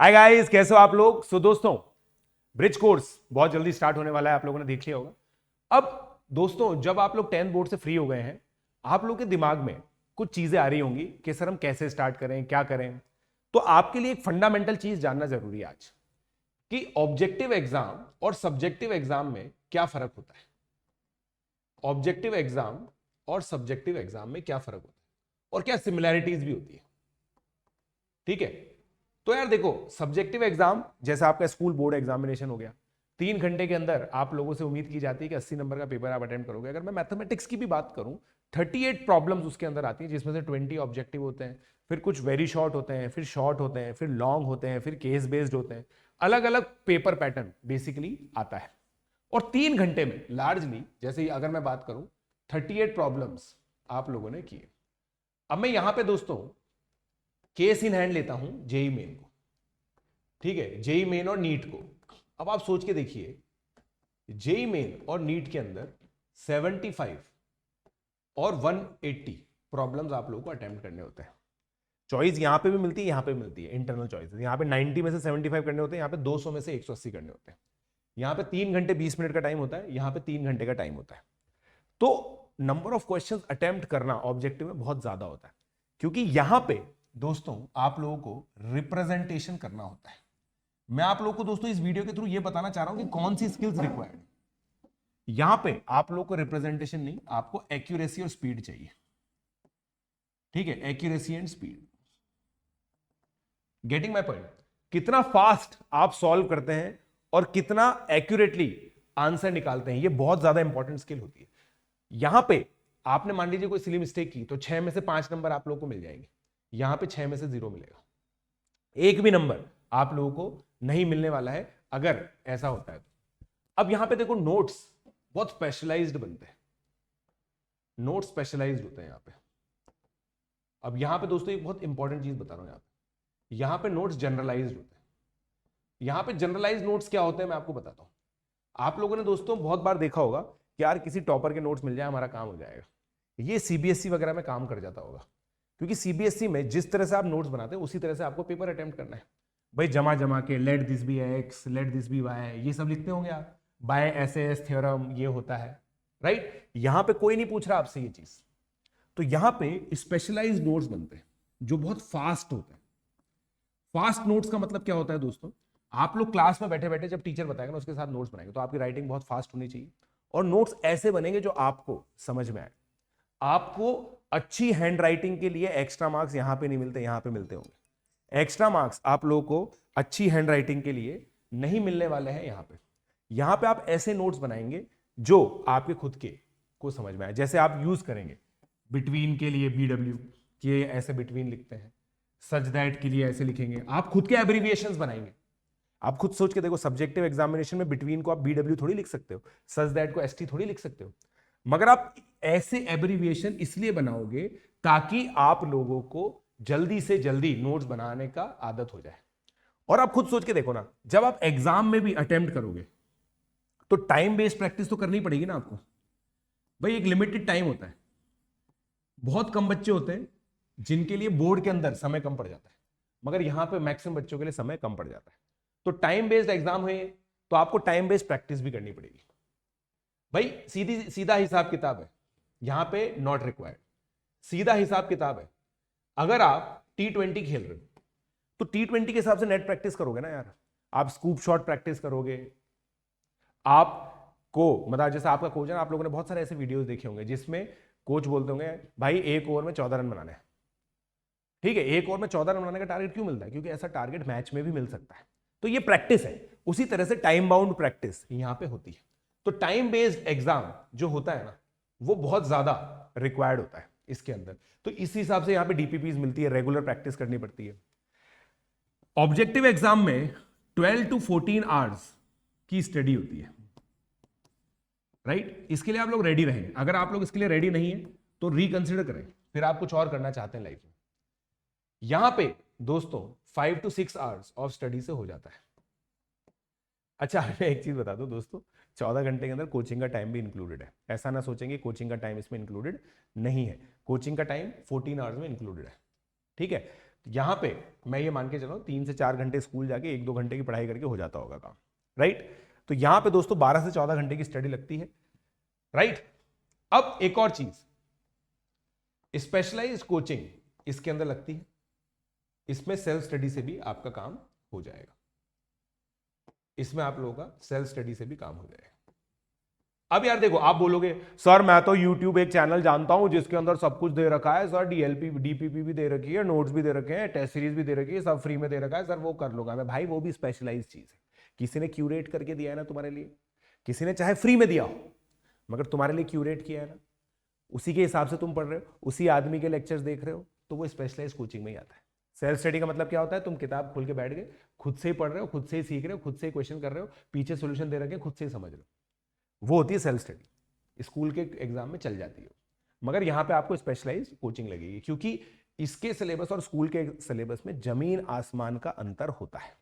Hi guys, कैसे हो आप लोग। दोस्तों, ब्रिज कोर्स बहुत जल्दी स्टार्ट होने वाला है, आप लोगों ने देख लिया होगा। अब दोस्तों, जब आप लोग 10th बोर्ड से फ्री हो गए हैं, आप लोग के दिमाग में कुछ चीजें आ रही होंगी कि सर हम कैसे स्टार्ट करें, क्या करें। तो आपके लिए एक फंडामेंटल चीज जानना जरूरी है आज, कि ऑब्जेक्टिव एग्जाम और सब्जेक्टिव एग्जाम में क्या फर्क होता है। ऑब्जेक्टिव एग्जाम और सब्जेक्टिव एग्जाम में क्या फर्क होता है और क्या सिमिलैरिटीज भी होती है। ठीक है, तो यार देखो, सब्जेक्टिव एग्जाम जैसे आपका स्कूल बोर्ड एग्जामिनेशन हो गया, 3 घंटे के अंदर आप लोगों से उम्मीद की जाती है कि 80 नंबर का पेपर आप अटेम्प्ट करोगे। अगर मैं मैथमेटिक्स की भी बात करूं, 38 प्रॉब्लम्स उसके अंदर आती हैं, जिसमें से 20 ऑब्जेक्टिव होते हैं, फिर कुछ वेरी शॉर्ट होते हैं, फिर शॉर्ट होते हैं, फिर लॉन्ग होते हैं, फिर केस बेस्ड होते हैं। अलग अलग पेपर पैटर्न बेसिकली आता है। और 3 घंटे में लार्जली, जैसे अगर मैं बात करूं, 38 प्रॉब्लम्स आप लोगों ने किए। अब मैं यहां पे दोस्तों केस इन हैंड लेता हूं जेई मेन को। ठीक है, जेई मेन और नीट को। अब आप सोच के देखिए, जेई मेन और नीट के अंदर 75 और 180 प्रॉब्लम्स आप लोगों को अटेम्प्ट करने होते हैं। चॉइस यहां पे भी मिलती है, यहां पे भी मिलती है, इंटरनल चॉइस। यहां पे 90 में से 75 करने होते हैं, यहां पे 200 में से 180 करने होते हैं। यहां पे 3 घंटे 20 मिनट का टाइम होता है, यहां पे 3 घंटे का टाइम होता है। तो नंबर ऑफ क्वेश्चंस अटेम्प्ट करना ऑब्जेक्टिव में बहुत ज्यादा होता है, क्योंकि यहां पे दोस्तों आप लोगों को रिप्रेजेंटेशन करना होता है। मैं आप लोगों को दोस्तों इस वीडियो के थ्रू ये बताना चाह रहा हूं कि कौन सी स्किल्स रिक्वायर्ड। यहां पे आप लोगों को रिप्रेजेंटेशन नहीं, आपको एक्यूरेसी और स्पीड चाहिए। ठीक है, accuracy and speed. Getting my point. कितना फास्ट आप सॉल्व करते हैं और कितना एक्यूरेटली आंसर निकालते हैं, ये बहुत ज्यादा इंपॉर्टेंट स्किल होती है। यहां पे आपने मान लीजिए कोई सिली मिस्टेक की, तो 6 में से 5 नंबर आप लोगों को मिल जाएंगे। यहां पे 6 में से 0 मिलेगा। एक भी नंबर आप लोगों को नहीं मिलने वाला है अगर ऐसा होता है तो। अब यहां पे देखो, नोट्स बहुत स्पेशलाइज्ड बनते हैं। नोट स्पेशलाइज्ड होते हैं यहां पे। अब यहां पे दोस्तों एक बहुत इंपॉर्टेंट चीज बता रहा हूं, यहां पे नोट्स जनरलाइज्ड होते हैं। यहां पे जनरलाइज्ड नोट्स क्या होते हैं मैं आपको बताता हूं। आप लोगों ने दोस्तों बहुत बार देखा होगा कि यार किसी टॉपर के नोट्स मिल जाए हमारा काम हो जाएगा। ये सीबीएसई वगैरह में काम कर जाता होगा, क्योंकि सीबीएसई में जिस तरह से आप नोट्स बनाते हैं उसी तरह से आपको पेपर अटेम्प्ट करना है। भाई जमा जमा के let this be X, let this be Y, ये सब लिखते होंगे आप। बाय एस एस थ्योरम ये होता है, राइट। यहां पे कोई नहीं पूछ रहा आपसे ये चीज। तो यहां पे स्पेशलाइज्ड नोट्स बनते हैं जो बहुत फास्ट होते हैं। फास्ट नोट्स का मतलब क्या होता है दोस्तों, आप लोग क्लास में बैठे बैठे जब टीचर बताएगा ना उसके साथ नोट्स बनाएंगे, तो आपकी राइटिंग बहुत फास्ट होनी चाहिए। और नोट्स ऐसे बनेंगे जो आपको समझ में आए। आपको अच्छी हैंड राइटिंग के लिए एक्स्ट्रा मार्क्स यहां पे नहीं मिलते, यहां पे मिलते होंगे। एक्स्ट्रा मार्क्स आप लोगों को अच्छी हैंड राइटिंग के लिए नहीं मिलने वाले हैं यहां पे। यहां पे आप ऐसे नोट्स बनाएंगे जो आपके खुद के को समझ में आए। जैसे आप यूज करेंगे बिटवीन के लिए BW, ये ऐसे बिटवीन लिखते हैं। सच दैट के लिए ऐसे लिखेंगे, आप खुद के एब्रीविएशंस बनाएंगे। आप खुद सोच के देखो, सब्जेक्टिव एग्जामिनेशन में बिटवीन को आप BW थोड़ी लिख सकते हो, सच दैट को ST थोड़ी लिख सकते हो। मगर आप ऐसे एब्रीविएशन इसलिए बनाओगे ताकि आप लोगों को जल्दी से जल्दी नोट्स बनाने का आदत हो जाए। और आप खुद सोच के देखो ना, जब आप एग्जाम में भी अटेम्प्ट करोगे तो टाइम बेस्ड प्रैक्टिस तो करनी पड़ेगी ना आपको। भाई एक लिमिटेड टाइम होता है, बहुत कम बच्चे होते हैं जिनके लिए बोर्ड के अंदर समय कम पड़ जाता है, मगर यहां पे मैक्सिमम बच्चों के लिए समय कम पड़ जाता है। तो टाइम बेस्ड एग्जाम है, तो आपको टाइम बेस्ड प्रैक्टिस भी करनी पड़ेगी। भाई सीधी सीधा हिसाब किताब है, यहां पे नॉट रिक्वायर्ड। सीधा हिसाब किताब है। अगर आप T20 खेल रहे हो तो T20 के हिसाब से नेट प्रैक्टिस करोगे ना यार। आप स्कूप शॉट प्रैक्टिस करोगे। आपको मतलब जैसे आपका कोच है, आप लोगों ने बहुत सारे ऐसे वीडियोस देखे होंगे जिसमें कोच बोलते होंगे भाई एक ओवर में 14 रन बनाने हैं। ठीक है, एक ओवर में 14 रन बनाने का टारगेट क्यों मिलता है, क्योंकि ऐसा टारगेट मैच में भी मिल सकता है। तो ये प्रैक्टिस है। उसी तरह से टाइम बाउंड प्रैक्टिस यहां पे होती है। तो टाइम बेस्ड एग्जाम जो होता है ना, वो बहुत ज्यादा रिक्वायर्ड होता है इसके अंदर। तो इस हिसाब से यहां पे DPPs मिलती है, रेगुलर प्रैक्टिस करनी पड़ती है। ऑब्जेक्टिव एग्जाम में 12 to 14 आवर्स की स्टडी होती है, राइट। इसके लिए आप लोग रेडी रहें। अगर आप लोग इसके लिए रेडी नहीं है तो रिकंसिडर करें, फिर आप कुछ और करना चाहते हैं लाइफ में। यहां पे दोस्तों 5 to 6 आवर्स ऑफ स्टडी से हो जाता है। अच्छा मैं एक चीज बता दूं दोस्तों, 14 घंटे के अंदर कोचिंग का टाइम भी इंक्लूडेड है। ऐसा ना सोचेंगे कोचिंग का टाइम इसमें इंक्लूडेड नहीं है। कोचिंग का टाइम 14 आवर्स में इंक्लूडेड है। ठीक है, यहां पे मैं ये मान के चला 3 से 4 घंटे स्कूल जाके 1-2 घंटे की पढ़ाई करके हो जाता होगा काम, राइट। तो यहां पे दोस्तों 12 से 14 घंटे की स्टडी लगती है, राइट। अब एक और चीज, स्पेशलाइज्ड कोचिंग इसके अंदर लगती है, इसमें सेल्फ स्टडी से भी आपका काम हो जाएगा, इसमें आप लोगों का सेल्फ स्टडी से भी काम हो जाएगा। अब यार देखो, आप बोलोगे सर मैं तो YouTube एक चैनल जानता हूं जिसके अंदर सब कुछ दे रखा है सर, DLP DPP भी दे रखी है, नोट्स भी दे रखे हैं, टेस्ट सीरीज भी दे रखी है, सब फ्री में दे रखा है सर, वो कर लूंगा मैं। भाई वो भी स्पेशलाइज्ड चीज है, किसी ने क्यूरेट करके दिया है ना तुम्हारे लिए, किसी ने चाहे फ्री में दिया हो मगर तुम्हारे लिए क्यूरेट किया है ना, उसी के हिसाब से तुम पढ़ रहे हो, उसी आदमी के लेक्चर्स देख रहे हो, तो वो स्पेशलाइज कोचिंग में ही आता है। सेल्फ स्टडी का मतलब क्या होता है, तुम किताब खोल के बैठ गए, खुद से ही पढ़ रहे हो, खुद से ही सीख रहे हो, खुद से ही क्वेश्चन कर रहे हो, पीछे सोल्यूशन दे रखे हैं, खुद से ही समझ रहे हो, वो होती है सेल्फ स्टडी। स्कूल के एग्जाम में चल जाती है, मगर यहां पे आपको स्पेशलाइज कोचिंग लगेगी, क्योंकि इसके सिलेबस और स्कूल के सिलेबस में जमीन आसमान का अंतर होता है।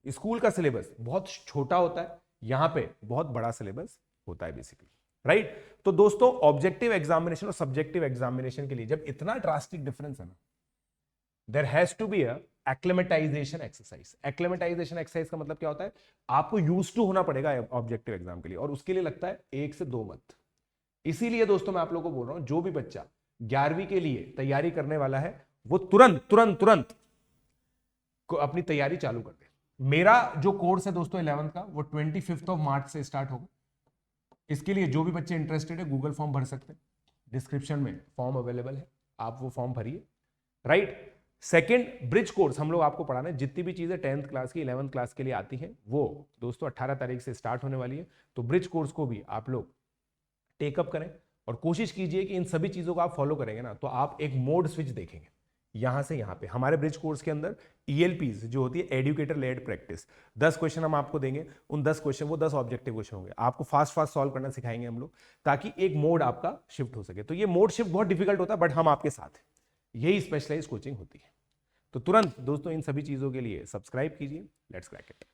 स्कूल का सिलेबस बहुत छोटा होता है, यहां पे बहुत बड़ा सिलेबस होता है बेसिकली, राइट। तो दोस्तों ऑब्जेक्टिव एग्जामिनेशन और सब्जेक्टिव एग्जामिनेशन के लिए जब इतना ड्रास्टिक डिफरेंस है ना, there has to be a acclimatization exercise. Acclimatization exercise का मतलब क्या होता है, आपको यूज टू होना पड़ेगा ऑब्जेक्टिव एग्जाम के लिए, और उसके लिए लगता है 1 से 2 मंथ। इसीलिए दोस्तों मैं आप लोगों को बोल रहा हूं, जो भी बच्चा 11वीं के लिए तैयारी करने वाला है वो तुरंत तुरंत तुरंत अपनी तैयारी चालू कर दे। मेरा जो कोर्स है दोस्तों 11th का, वो 25 मार्च से स्टार्ट होगा। इसके लिए जो भी बच्चे इंटरेस्टेड है गूगल फॉर्म भर सकते हैं, डिस्क्रिप्शन में फॉर्म अवेलेबल है, आप वो फॉर्म भरिए, राइट। सेकेंड ब्रिज कोर्स हम लोग आपको पढ़ाने, जितनी भी चीजें 10th क्लास की 11th क्लास के लिए आती हैं वो दोस्तों 18 तारीख से स्टार्ट होने वाली है। तो ब्रिज कोर्स को भी आप लोग टेकअप करें और कोशिश कीजिए कि इन सभी चीजों को आप फॉलो करेंगे ना, तो आप एक मोड स्विच देखेंगे यहां से यहां पे। हमारे ब्रिज कोर्स के अंदर ELPs जो होती है एजुकेटर लेड प्रैक्टिस, 10 क्वेश्चन हम आपको देंगे, उन 10 क्वेश्चन वो 10 ऑब्जेक्टिव क्वेश्चन होंगे, आपको फास्ट फास्ट सॉल्व करना सिखाएंगे हम लोग, ताकि एक मोड आपका शिफ्ट हो सके। तो ये मोड शिफ्ट बहुत डिफिकल्ट होता है, बट हम आपके साथ हैं, यही स्पेशलाइज कोचिंग होती है। तो तुरंत दोस्तों इन सभी चीजों के लिए सब्सक्राइब कीजिए, लेट्स क्रैक इट।